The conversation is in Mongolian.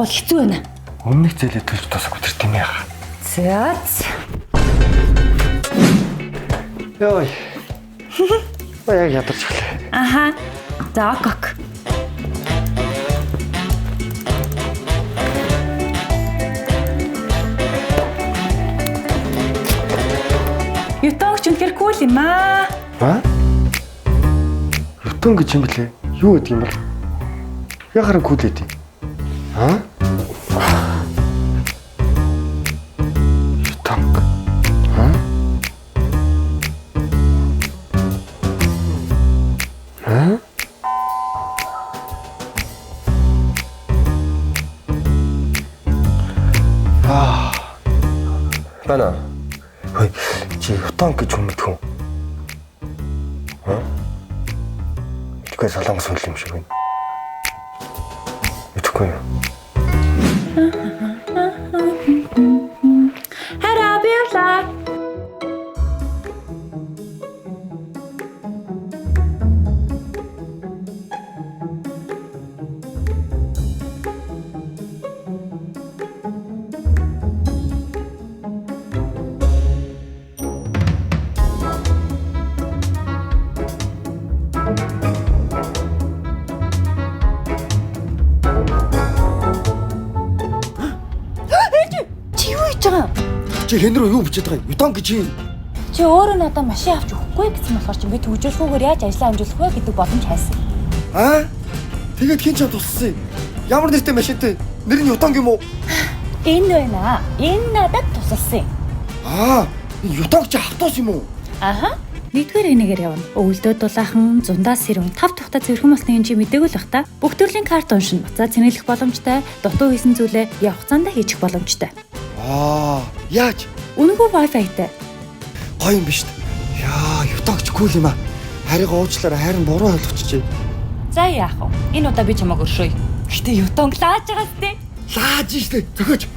бол хэцүү байна. Өмнөх зээлээ төлж тусах өдр тийм яа. За. Йой. Баяа ядарч гэлээ. Аха. За ок. Ютонч үнэхээр кул юм аа. Ютон гэж юм блэ? Юу гэдэг юм бол? Яхаар кул гэдэг. Ютон. Бана. Хөөе, чи Ютон гэж хүн мэдэх үү? Тэгвэл солонгос хөл юм шиг байна. Мэдхгүй юу? Харабила. Чи хэн рүү юу бичээд байгаа юм? Ютон гэж юм. Чи өөрөө надад машин авч өгөхгүй гэсэн болохоор чи би төгжүүлэхгүйгээр яаж ажиллаа амжуулах вэ гэдэг боломж хайсан. Тэгээд хин ч туссан юм. Ямар нэртэй машинтай? Нэр нь Ютон юм уу? Энэ байна. Энэ надад тусалсан юм. Ютон ч автобус юм уу? Аха. Нэгдүгээр энэгээр явна. Өвөлдөө дулаахан, зундаас сэрүүн, тав тухта цэрхэн болсны энэ чи мэдээгүй л бах та. Бүх төрлийн карт уншина. Буцаа цэнэглэх боломжтой. Дутуу хийсэн зүйлээ явах цаандаа хийчих боломжтой. Яаж? Үнэгүй Wi-Fi-тай. Гоё юм биш үү? Яа, Ютогч кул юм аа. Харийг уучлаарай, харин буруу ойлгочихжээ. За яах вэ? Энэ удаа би чамайг өршөөе. Гэтэ Ютонг лааж байгаа сте. Лааж штэ. Зөхөж.